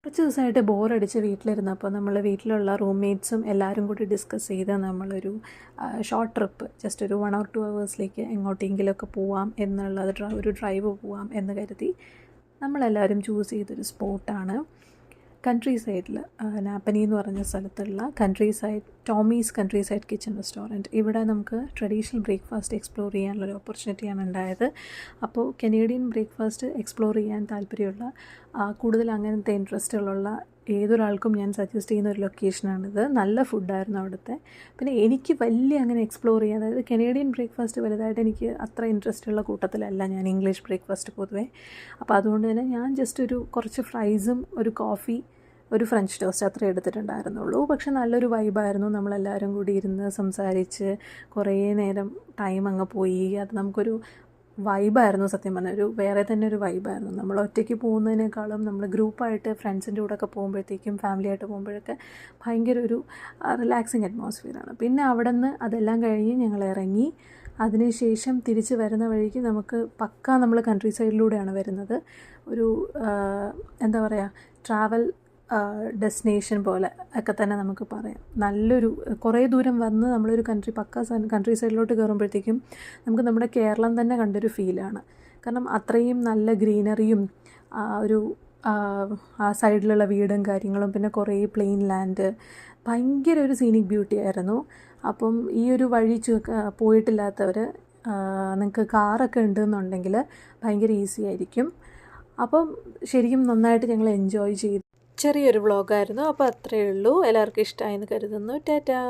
കുറച്ച് ദിവസമായിട്ട് ബോറടിച്ച് വീട്ടിലിരുന്നപ്പോൾ നമ്മൾ വീട്ടിലുള്ള റൂംമേറ്റ്സും എല്ലാവരും കൂടി ഡിസ്കസ് ചെയ്ത് നമ്മളൊരു ഷോർട്ട് ട്രിപ്പ് ജസ്റ്റ് ഒരു 1 or 2 ഹവേഴ്സിലേക്ക് എങ്ങോട്ടെങ്കിലുമൊക്കെ പോവാം എന്നുള്ളത് ഒരു ഡ്രൈവ് പോവാം എന്ന് കരുതി നമ്മളെല്ലാവരും ചൂസ് ചെയ്തൊരു സ്പോട്ടാണ് കൺട്രി സൈഡിൽ നാപ്പനി എന്ന് പറഞ്ഞ സ്ഥലത്തുള്ള country side Tomy's country side kitchen restaurant. ഇവിടെ നമുക്ക് ട്രഡീഷണൽ ബ്രേക്ക്ഫാസ്റ്റ് എക്സ്പ്ലോർ ചെയ്യാനുള്ളൊരു ഓപ്പർച്യൂണിറ്റിയാണ് ഉണ്ടായത്. അപ്പോൾ കനേഡിയൻ ബ്രേക്ക്ഫാസ്റ്റ് എക്സ്പ്ലോർ ചെയ്യാൻ താല്പര്യമുള്ള കൂടുതൽ അങ്ങനത്തെ ഇൻട്രസ്റ്റുകളുള്ള ഏതൊരാൾക്കും ഞാൻ സജസ്റ്റ് ചെയ്യുന്ന ഒരു ലൊക്കേഷനാണിത്. നല്ല ഫുഡായിരുന്നു അവിടുത്തെ. പിന്നെ എനിക്ക് വലിയ അങ്ങനെ എക്സ്പ്ലോർ ചെയ്യാൻ, അതായത് കനേഡിയൻ ബ്രേക്ക്ഫാസ്റ്റ് വലുതായിട്ട് എനിക്ക് അത്ര ഇൻട്രസ്റ്റ് ഉള്ള കൂട്ടത്തിലല്ല ഞാൻ ഇംഗ്ലീഷ് ബ്രേക്ക്ഫാസ്റ്റ് പൊതുവേ. അപ്പോൾ അതുകൊണ്ട് തന്നെ ഞാൻ ജസ്റ്റ് ഒരു കുറച്ച് ഫ്രൈസും ഒരു കോഫി ഒരു ഫ്രഞ്ച് ടോസ്റ്റ് അത്രേ എടുത്തിട്ടുണ്ടായിരുന്നുള്ളൂ. പക്ഷെ നല്ലൊരു വൈബായിരുന്നു. നമ്മളെല്ലാവരും കൂടി ഇരുന്ന് സംസാരിച്ച് കുറേ നേരം ടൈം അങ്ങ് പോയി. അത് നമുക്കൊരു വൈബായിരുന്നു. സത്യം പറഞ്ഞാൽ ഒരു വേറെ തന്നെ ഒരു വൈബായിരുന്നു. നമ്മൾ ഒറ്റയ്ക്ക് പോകുന്നതിനേക്കാളും നമ്മൾ ഗ്രൂപ്പായിട്ട് ഫ്രണ്ട്സിൻ്റെ കൂടെയൊക്കെ പോകുമ്പോഴത്തേക്കും ഫാമിലിയായിട്ട് പോകുമ്പോഴൊക്കെ ഭയങ്കര ഒരു റിലാക്സിങ് അറ്റ്മോസ്ഫിയറാണ്. പിന്നെ അവിടെ നിന്ന് അതെല്ലാം കഴിഞ്ഞ് ഞങ്ങൾ ഇറങ്ങി. അതിനുശേഷം തിരിച്ച് വരുന്ന വഴിക്ക് നമുക്ക് പക്കാ നമ്മൾ കൺട്രി സൈഡിലൂടെയാണ് വരുന്നത്. ഒരു എന്താ പറയുക, ട്രാവൽ ഡെസ്റ്റിനേഷൻ പോലെ ഒക്കെ തന്നെ നമുക്ക് പറയാം. നല്ലൊരു കുറേ ദൂരം വന്ന് നമ്മളൊരു കൺട്രി സൈഡിലോട്ട് കയറുമ്പോഴത്തേക്കും നമുക്ക് നമ്മുടെ കേരളം തന്നെ കണ്ടൊരു ഫീലാണ്. കാരണം അത്രയും നല്ല ഗ്രീനറിയും ഒരു ആ സൈഡിലുള്ള വീടും കാര്യങ്ങളും പിന്നെ കുറേ പ്ലെയിൻ ലാൻഡ്, ഭയങ്കര ഒരു സീനിക് ബ്യൂട്ടി ആയിരുന്നു. അപ്പം ഈ ഒരു വഴി പോയിട്ടില്ലാത്തവർ, നിങ്ങൾക്ക് കാറൊക്കെ ഉണ്ടെന്നുണ്ടെങ്കിൽ ഭയങ്കര ഈസി ആയിരിക്കും. അപ്പം ശരിക്കും നന്നായിട്ട് ഞങ്ങൾ എൻജോയ് ചെയ്തു. ചെറിയൊരു വ്ളോഗായിരുന്നു. അപ്പോൾ അത്രയേ ഉള്ളൂ. എല്ലാവർക്കും ഇഷ്ടമായെന്ന് കരുതുന്നു. ടാറ്റാ.